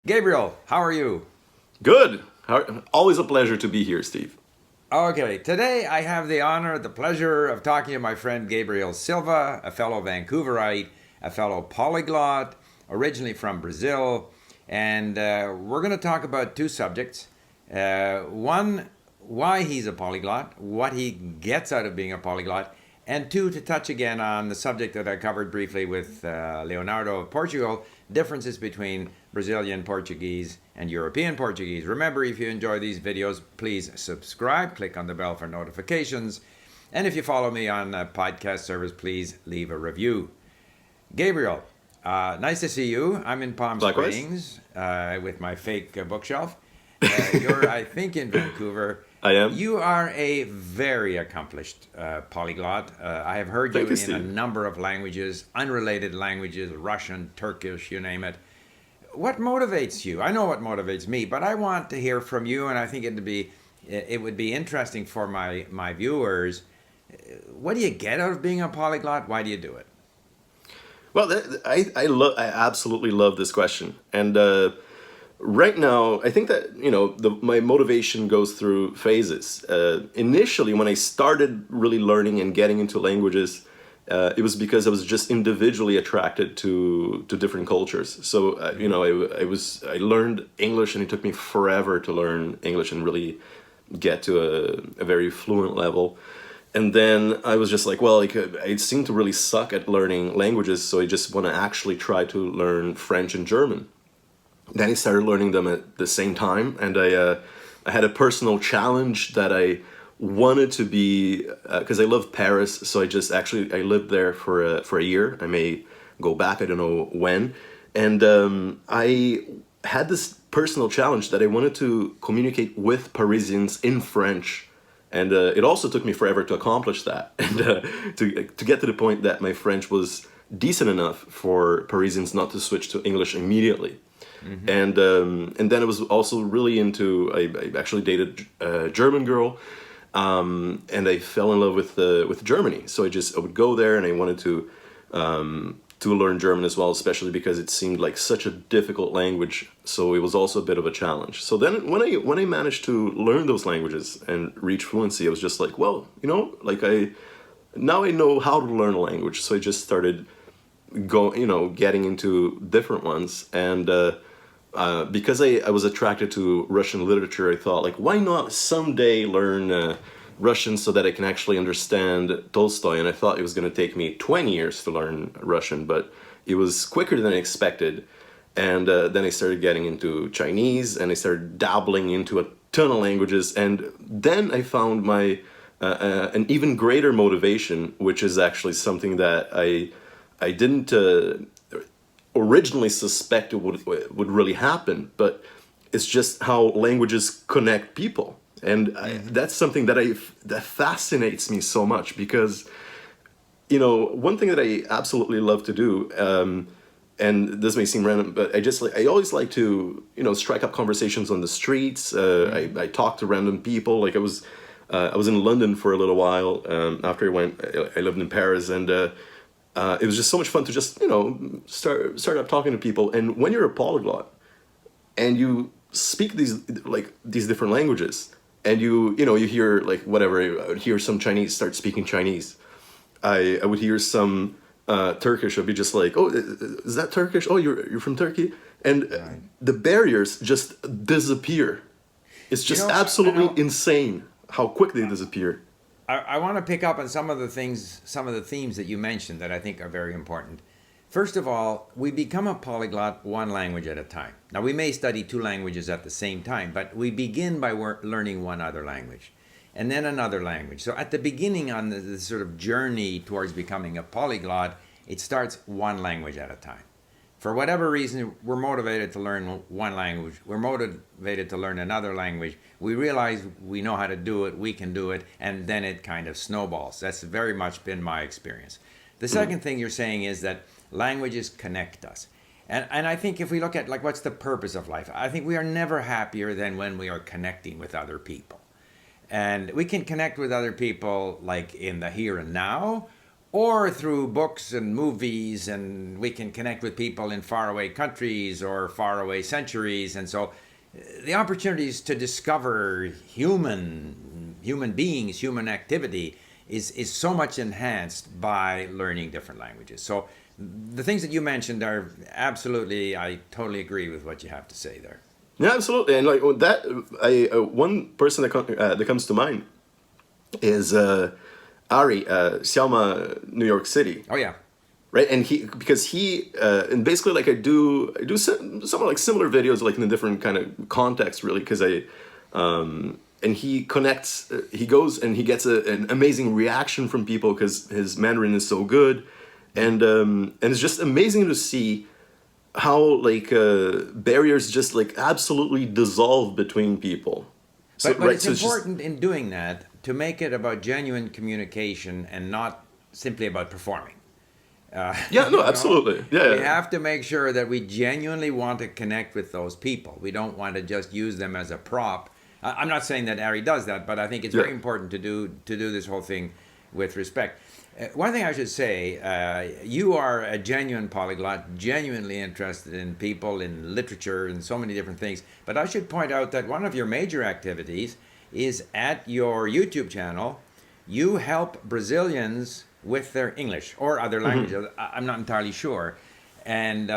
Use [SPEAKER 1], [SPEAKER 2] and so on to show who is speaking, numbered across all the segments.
[SPEAKER 1] Gabriel, how are you?
[SPEAKER 2] Good. Always a pleasure to be here, Steve.
[SPEAKER 1] Okay, today I have the honor, the pleasure of talking to my friend Gabriel Silva, a fellow Vancouverite, a fellow polyglot, originally from Brazil. And we're going to talk about two subjects. One, why he's a polyglot, what he gets out of being a polyglot, and two, to touch again on the subject that I covered briefly with Leonardo of Portugal, differences between Brazilian Portuguese and European Portuguese. Remember, if you enjoy these videos, please subscribe, click on the bell for notifications, and if you follow me on a podcast service, please leave a review. Gabriel, nice to see you. I'm in Palm
[SPEAKER 2] Likewise.
[SPEAKER 1] Springs with my fake bookshelf. You're, I think, in Vancouver.
[SPEAKER 2] I am.
[SPEAKER 1] You are a very accomplished polyglot. I have heard you
[SPEAKER 2] Thank you,
[SPEAKER 1] in a
[SPEAKER 2] Steve.
[SPEAKER 1] number of languages, unrelated languages, Russian, Turkish, you name it. What motivates you? I know what motivates me, but I want to hear from you, and I think it would be interesting for my viewers. What do you get out of being a polyglot? Why do you do it?
[SPEAKER 2] Well, I absolutely love this question, and right now I think that my motivation goes through phases. Initially, when I started really learning and getting into languages, it was because I was just individually attracted to different cultures. So I learned English, and it took me forever to learn English and really get to a very fluent level. And then I was just like, well, I seem to really suck at learning languages, so I just want to actually try to learn French and German. Then I started learning them at the same time, and I had a personal challenge that I wanted to be, because I love Paris, so I lived there for a year. I may go back, I don't know when, and I had this personal challenge that I wanted to communicate with Parisians in French. And it also took me forever to accomplish that, and to get to the point that my French was decent enough for Parisians not to switch to English immediately.
[SPEAKER 1] Mm-hmm.
[SPEAKER 2] And then I was also really into. I actually dated a German girl, and I fell in love with Germany. So I would go there, and I wanted to learn German as well, especially because it seemed like such a difficult language. So it was also a bit of a challenge. So then when I managed to learn those languages and reach fluency, I was just like, well, now I know how to learn a language. So I just started getting into different ones. And because I was attracted to Russian literature, I thought, like, why not someday learn Russian so that I can actually understand Tolstoy? And I thought it was going to take me 20 years to learn Russian, but it was quicker than I expected. And then I started getting into Chinese, and I started dabbling into a ton of languages. And then I found an even greater motivation, which is actually something that I didn't originally suspect it would really happen, but it's just how languages connect people. And that's something that fascinates me so much, because one thing that I absolutely love to do, and this may seem random, but I always like to strike up conversations on the streets. I talk to random people. Like I was in London for a little while after I lived in Paris, and it was just so much fun to just start up talking to people. And when you're a polyglot and you speak these different languages, and you hear, like, whatever, I would hear some Chinese start speaking Chinese. I would hear some Turkish. I'd be just like, oh, is that Turkish? Oh, you're from Turkey. And
[SPEAKER 1] Right.
[SPEAKER 2] the barriers just disappear. It's
[SPEAKER 1] You
[SPEAKER 2] just
[SPEAKER 1] know, I
[SPEAKER 2] absolutely
[SPEAKER 1] know.
[SPEAKER 2] insane how quick they disappear.
[SPEAKER 1] I want to pick up on some of the things, some of the themes that you mentioned that I think are very important. First of all, we become a polyglot one language at a time. Now, we may study two languages at the same time, but we begin by learning one other language and then another language. So, at the beginning on the sort of journey towards becoming a polyglot, it starts one language at a time. For whatever reason, we're motivated to learn one language. We're motivated to learn another language. We realize we know how to do it, we can do it, and then it kind of snowballs. That's very much been my experience. The second thing you're saying is that languages connect us. And I think if we look at, like, what's the purpose of life, I think we are never happier than when we are connecting with other people. And we can connect with other people, like, in the here and now, or through books and movies, and we can connect with people in faraway countries or faraway centuries. And so the opportunities to discover human beings, human activity is so much enhanced by learning different languages. So the things that you mentioned are absolutely, I totally agree with what you have to say there.
[SPEAKER 2] Yeah, absolutely. And like that, one person that comes to mind is Ari, Xiaoma, New York City.
[SPEAKER 1] Oh yeah.
[SPEAKER 2] Right, and and basically like I do somewhat like similar videos like in a different kind of context really because and he connects, he goes and he gets an amazing reaction from people because his Mandarin is so good, and it's just amazing to see how like barriers just like absolutely dissolve between people. So,
[SPEAKER 1] But
[SPEAKER 2] right,
[SPEAKER 1] it's
[SPEAKER 2] so it's just,
[SPEAKER 1] important in doing that to make it about genuine communication and not simply about performing.
[SPEAKER 2] yeah, no,
[SPEAKER 1] You know,
[SPEAKER 2] absolutely, yeah,
[SPEAKER 1] we
[SPEAKER 2] yeah.
[SPEAKER 1] have to make sure that we genuinely want to connect with those people. We don't want to just use them as a prop. I'm not saying that Ari does that, but I think it's very
[SPEAKER 2] Yeah.
[SPEAKER 1] important to do this whole thing with respect. One thing I should say, you are a genuine polyglot, genuinely interested in people, in literature, and so many different things. But I should point out that one of your major activities is at your YouTube channel. You help Brazilians with their English or other languages. I'm not entirely sure. And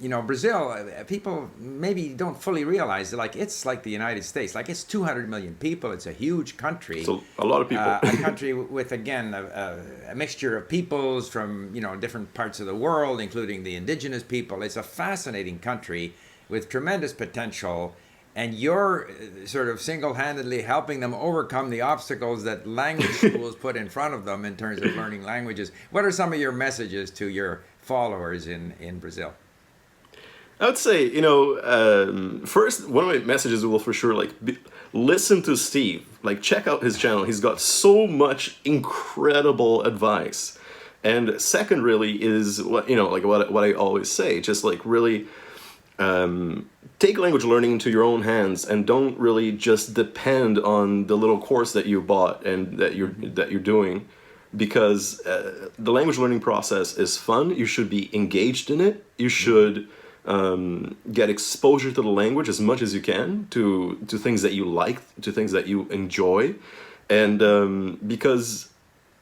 [SPEAKER 1] you know, Brazil, people maybe don't fully realize that, like, it's like the United States. Like, it's 200 million people. It's a huge country.
[SPEAKER 2] So a lot of people.
[SPEAKER 1] A country with, again, a mixture of peoples from, you know, different parts of the world, including the indigenous people. It's a fascinating country with tremendous potential. And you're sort of single-handedly helping them overcome the obstacles that language schools put in front of them in terms of learning languages. What are some of your messages to your followers in Brazil?
[SPEAKER 2] I would say, you know, first, one of my messages will for sure, like, listen to Steve. Like, check out his channel. He's got so much incredible advice. And second, really, is what, you know, like what I always say, just like really take language learning into your own hands and don't really just depend on the little course that you bought and that you're doing. Because the language learning process is fun. You should be engaged in it. You should get exposure to the language as much as you can, to things that you like, to things that you enjoy. And because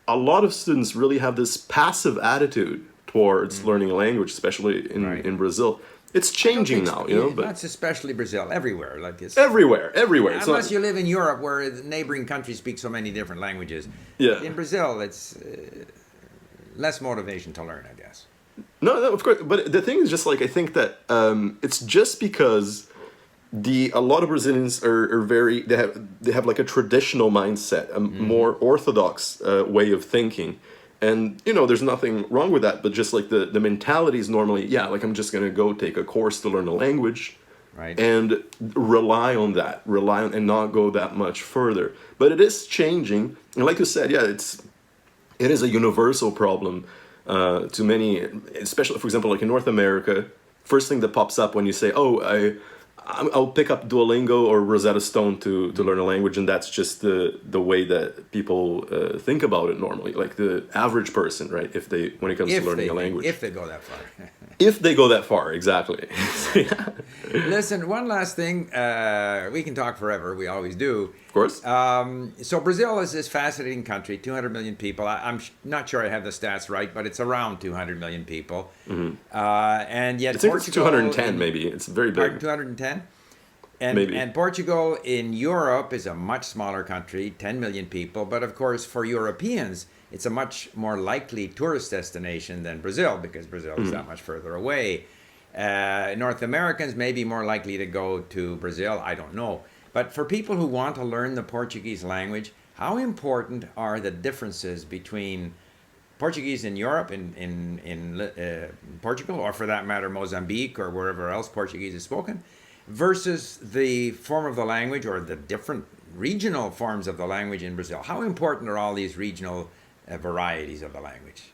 [SPEAKER 2] a lot of students really have this passive attitude towards learning a language, especially in Brazil. It's changing now, you know. But
[SPEAKER 1] that's especially Brazil. Everywhere, like it's
[SPEAKER 2] everywhere.
[SPEAKER 1] Unless you live in Europe, where the neighboring countries speak so many different languages.
[SPEAKER 2] Yeah.
[SPEAKER 1] In Brazil, it's less motivation to learn, I guess.
[SPEAKER 2] No, of course. But the thing is, just like I think that it's just because a lot of Brazilians are very they have like a traditional mindset, a more orthodox way of thinking. And, you know, there's nothing wrong with that, but just like the mentality is normally, yeah, like I'm just going to go take a course to learn a language,
[SPEAKER 1] right,
[SPEAKER 2] and rely on and not go that much further. But it is changing. And like you said, yeah, it is a universal problem to many, especially, for example, like in North America. First thing that pops up when you say, oh, I'll pick up Duolingo or Rosetta Stone to learn a language, and that's just the way that people think about it normally, like the average person, right? When it comes to learning a language,
[SPEAKER 1] if they go that far,
[SPEAKER 2] if they go that far, exactly. Yeah.
[SPEAKER 1] Listen, one last thing. We can talk forever. We always do.
[SPEAKER 2] Of course.
[SPEAKER 1] So Brazil is this fascinating country, 200 million people. I'm not sure I have the stats right, but it's around 200 million people. And yet
[SPEAKER 2] I think
[SPEAKER 1] Portugal,
[SPEAKER 2] it's 210 maybe. It's very big.
[SPEAKER 1] 210?
[SPEAKER 2] Maybe.
[SPEAKER 1] And Portugal in Europe is a much smaller country, 10 million people. But of course, for Europeans, it's a much more likely tourist destination than Brazil, because Brazil is that much further away. North Americans may be more likely to go to Brazil. I don't know. But for people who want to learn the Portuguese language, how important are the differences between Portuguese in Europe, in Portugal, or for that matter, Mozambique or wherever else Portuguese is spoken, versus the form of the language or the different regional forms of the language in Brazil? How important are all these regional varieties of the language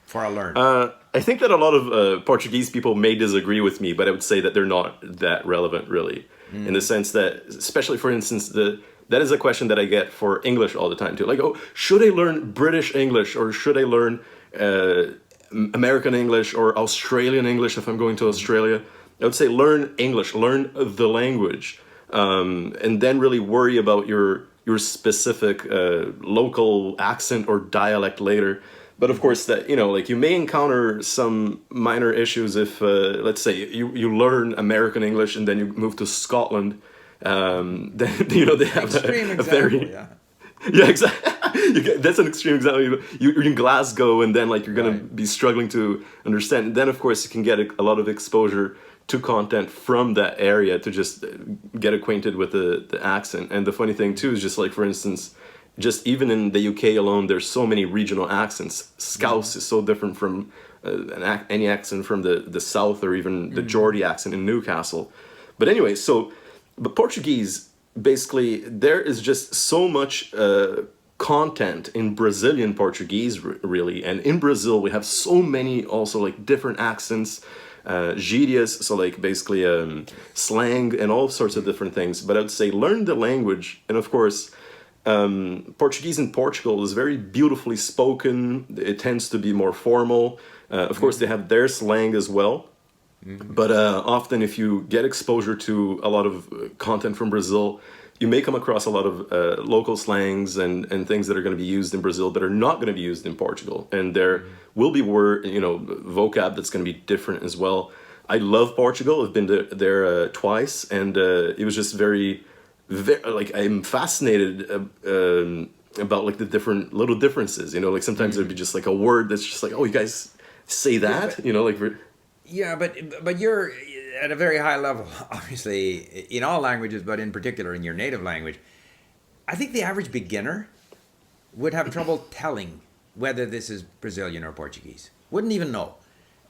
[SPEAKER 1] for a learner?
[SPEAKER 2] I think that a lot of Portuguese people may disagree with me, but I would say that they're not that relevant, really, in the sense that, especially for instance, that is a question that I get for English all the time too. Like, oh, should I learn British English or should I learn American English or Australian English if I'm going to Australia. I would say learn English, learn the language, and then really worry about your specific local accent or dialect later. But of course, that like you may encounter some minor issues if, let's say, you learn American English and then you move to Scotland. Then they have
[SPEAKER 1] Extreme
[SPEAKER 2] a
[SPEAKER 1] example,
[SPEAKER 2] very
[SPEAKER 1] yeah.
[SPEAKER 2] yeah, exactly. That's an extreme example. You're in Glasgow, and then like you're gonna
[SPEAKER 1] Right.
[SPEAKER 2] be struggling to understand. And then of course you can get a lot of exposure to content from that area to just get acquainted with the accent. And the funny thing too is just like, for instance, just even in the UK alone, there's so many regional accents. Scouse is so different from any accent from the south, or even the Geordie accent in Newcastle. But anyway, but Portuguese, basically, there is just so much content in Brazilian Portuguese, really. And in Brazil, we have so many also like different accents, gírias, so like basically slang and all sorts of different things. But I would say learn the language, and of course, Portuguese in Portugal is very beautifully spoken. It tends to be more formal. Of course, they have their slang as well. But often, if you get exposure to a lot of content from Brazil, you may come across a lot of local slangs and things that are going to be used in Brazil that are not going to be used in Portugal. And there will be vocab that's going to be different as well. I love Portugal. I've been there twice, and it was just very, like, I'm fascinated about like the different little differences. Like sometimes there'd be just like a word that's just like, oh, you guys say that, like.
[SPEAKER 1] Yeah, but you're at a very high level, obviously, in all languages, but in particular in your native language. I think the average beginner would have trouble telling whether this is Brazilian or Portuguese. Wouldn't even know.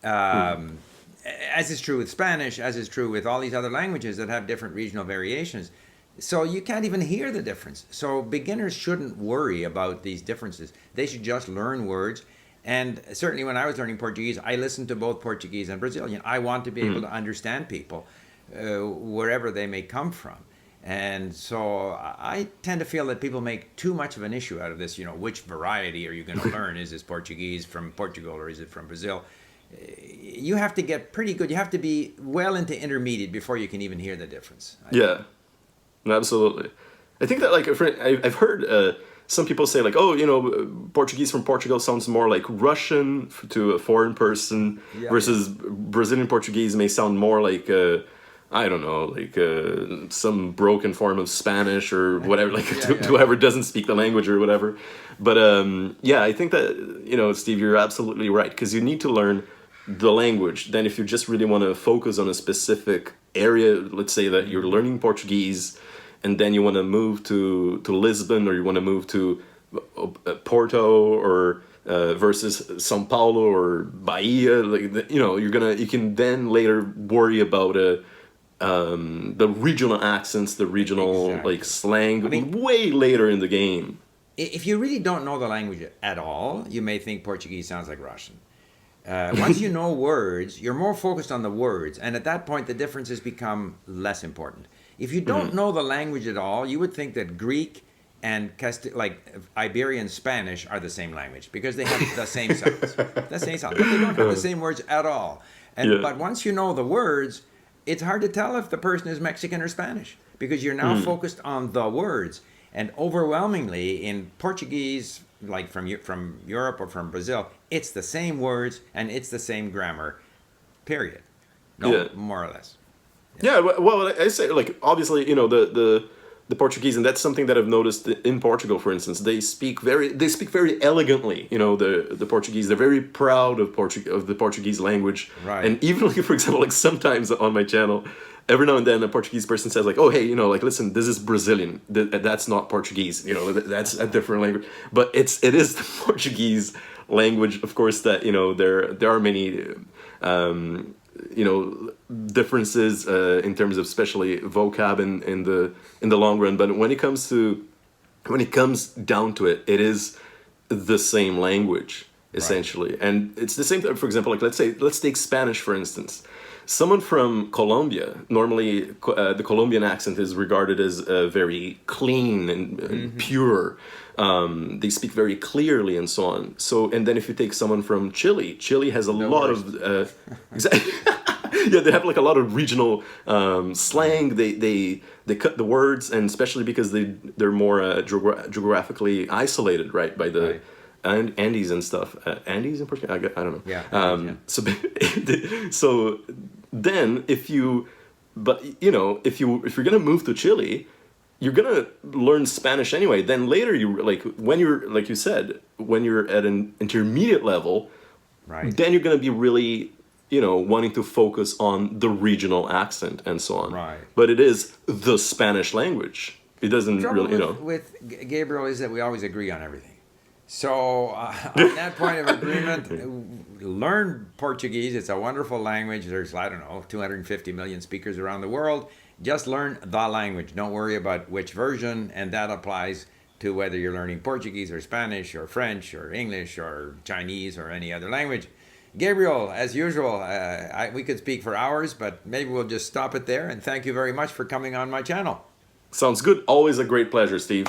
[SPEAKER 1] As is true with Spanish, as is true with all these other languages that have different regional variations. So you can't even hear the difference. So beginners shouldn't worry about these differences. They should just learn words. And certainly when I was learning Portuguese, I listened to both Portuguese and Brazilian. I want to be able to understand people wherever they may come from. And so I tend to feel that people make too much of an issue out of this. Which variety are you going to learn? Is this Portuguese from Portugal or is it from Brazil? You have to get pretty good. You have to be well into intermediate before you can even hear the difference.
[SPEAKER 2] Yeah, absolutely. I think that like I've heard some people say like, oh, Portuguese from Portugal sounds more like Russian to a foreign person, versus Brazilian Portuguese may sound more like I don't know, like some broken form of Spanish or whatever, like to whoever doesn't speak the language or whatever. But I think that Steve, you're absolutely right, because you need to learn the language. Then if you just really want to focus on a specific area, let's say that you're learning Portuguese, and then you want to move to Lisbon, or you want to move to Porto, or versus São Paulo or Bahia, like you can then later worry about the regional accents, the regional like slang, way later in the game.
[SPEAKER 1] If you really don't know the language at all, you may think Portuguese sounds like Russian. Once you know words, you're more focused on the words, and at that point the differences become less important. If you don't know the language at all, you would think that Greek and Iberian Spanish are the same language, because they have the same sounds. The same sounds, but they don't have the same words at all. But once you know the words, it's hard to tell if the person is Mexican or Spanish, because you're now focused on the words. And overwhelmingly in Portuguese, like from Europe or from Brazil, it's the same words and it's the same grammar, period. More or less.
[SPEAKER 2] Yeah, well, I say, like, obviously, the Portuguese, and that's something that I've noticed in Portugal, for instance. They speak very elegantly. The Portuguese. They're very proud of the Portuguese language.
[SPEAKER 1] Right.
[SPEAKER 2] And even like, for example, like sometimes on my channel, every now and then a Portuguese person says like, "Oh, hey, like, listen, this is Brazilian. That's not Portuguese. That's a different language." But it is the Portuguese language, of course. That there are many. Differences in terms of especially vocab in the long run, but when it comes down to it, it is the same language essentially. Right. And it's the same. For example, like let's take Spanish for instance. Someone from Colombia, normally the Colombian accent is regarded as very clean and pure. They speak very clearly and so on. So, and then if you take someone from Chile, Chile has a lot of exactly. Yeah, they have like a lot of regional slang. They cut the words, and especially because they're more geographically isolated, right, by the Andes and stuff. Andes in Portuguese, I don't know.
[SPEAKER 1] Yeah.
[SPEAKER 2] So so then if you if you're gonna move to Chile, you're gonna learn Spanish anyway. Then later when you're like you said, when you're at an intermediate level,
[SPEAKER 1] Right.
[SPEAKER 2] then you're gonna be really wanting to focus on the regional accent and so on.
[SPEAKER 1] Right.
[SPEAKER 2] But it is the Spanish language. It doesn't
[SPEAKER 1] Trouble
[SPEAKER 2] really,
[SPEAKER 1] with Gabriel is that we always agree on everything. So on that point of agreement, learn Portuguese. It's a wonderful language. There's, I don't know, 250 million speakers around the world. Just learn the language. Don't worry about which version, and that applies to whether you're learning Portuguese or Spanish or French or English or Chinese or any other language. Gabriel, as usual, we could speak for hours, but maybe we'll just stop it there. And thank you very much for coming on my channel.
[SPEAKER 2] Sounds good. Always a great pleasure, Steve.